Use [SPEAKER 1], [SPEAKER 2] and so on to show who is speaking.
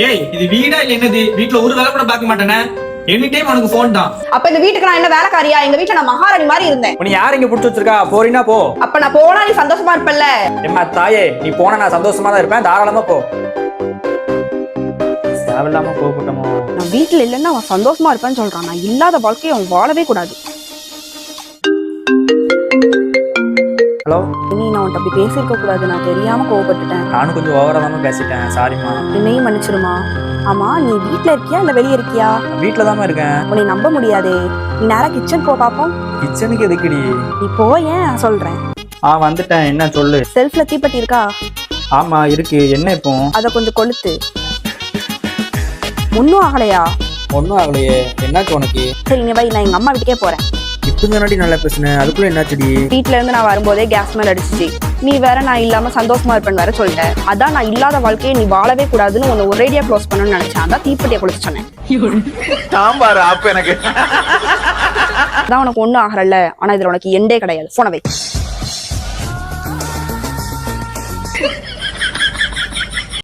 [SPEAKER 1] ஏய் இது வீடா இல்ல என்னது? வீட்டுல ஒரு வேலை கூட பார்க்க மாட்டேனே. எனி டைம் உனக்கு போன் தான்.
[SPEAKER 2] அப்ப இந்த வீட்டுக்கு நான் என்ன வேலைக்காரியா? எங்க வீட்டுல நான் மகாராணி மாதிரி இருந்தேன்.
[SPEAKER 3] நீ யார் இங்க புடிச்சு வச்சிருக்கா? போறீனா போ.
[SPEAKER 2] அப்ப நான் போனா நீ சந்தோஷமா இருப்பல்ல?
[SPEAKER 3] எம்மா தாயே, நீ போனா நான் சந்தோஷமா தான் இருப்பேன். தாராளமா போ. தேவையில்லாம கோபப்பட்டமோ.
[SPEAKER 2] நான் வீட்டுல இல்லைன்னா அவன் சந்தோஷமா இருப்பேன்னு சொல்றான். நான் இல்லாத வாழ்க்கையை அவன் வாழவே கூடாது.
[SPEAKER 3] ஹலோ,
[SPEAKER 2] நீ நான் உன்ட்ட அப்படி பேசியிருக்க கூடாது. நான் தெரியாம கோவப்பட்டுட்டேன்.
[SPEAKER 3] நானும் கொஞ்சம் ஓவரா தான் பேசிட்டேன். சாரிம்மா.
[SPEAKER 2] என்னையும் மன்னிச்சிருமா. ஆமா, நீ வீட்டுல இருக்கியா இல்ல வெளியே இருக்கியா?
[SPEAKER 3] வீட்டுல தான் இருக்கேன்.
[SPEAKER 2] உன்னை நம்ப முடியாதே. நீ நேரா கிச்சன் போ பாப்போம்.
[SPEAKER 3] கிச்சனுக்கு எதுக்குடி?
[SPEAKER 2] நீ போ, ஏன் நான் சொல்றேன்.
[SPEAKER 3] வந்துட்டேன். என்ன சொல்லு.
[SPEAKER 2] செல்ஃப்ல தீப்பெட்டி இருக்கா?
[SPEAKER 3] ஆமா இருக்கு. என்ன இப்போ?
[SPEAKER 2] அத கொஞ்சம் கொளுத்து. முன்னும் ஆகலையா?
[SPEAKER 3] ஒன்னும் ஆகலையே. என்னாச்சு உனக்கு?
[SPEAKER 2] சரி நீ வை, நான் எங்க அம்மா வீட்டுக்கே போறேன்.
[SPEAKER 3] இப்ப தானடி நல்லா பேசுனேன். அதுக்குள்ள என்னாச்சுடி?
[SPEAKER 2] வீட்டுல இருந்து நான் வரும்போதே கேஸ் மேல அடிச்சிச்சு. நீ வேற நான் இல்லாம சந்தோஷமா இருப்பேன்னு வேற சொல்லிட்டேன். அதான் நான் இல்லாத வாழ்க்கையை நீ வாழவே கூடாதுன்னு உன்னை ஒரேடியா க்ளோஸ் பண்ணணும்னு நினைச்சேன். அதான் தீப்பெட்டியை கொளுத்து சொன்னேன்.
[SPEAKER 3] எனக்கு
[SPEAKER 2] அதான் உனக்கு ஒண்ணும் ஆகல. ஆனா இதுல உனக்கு எண்டே கிடையாது. போன வை.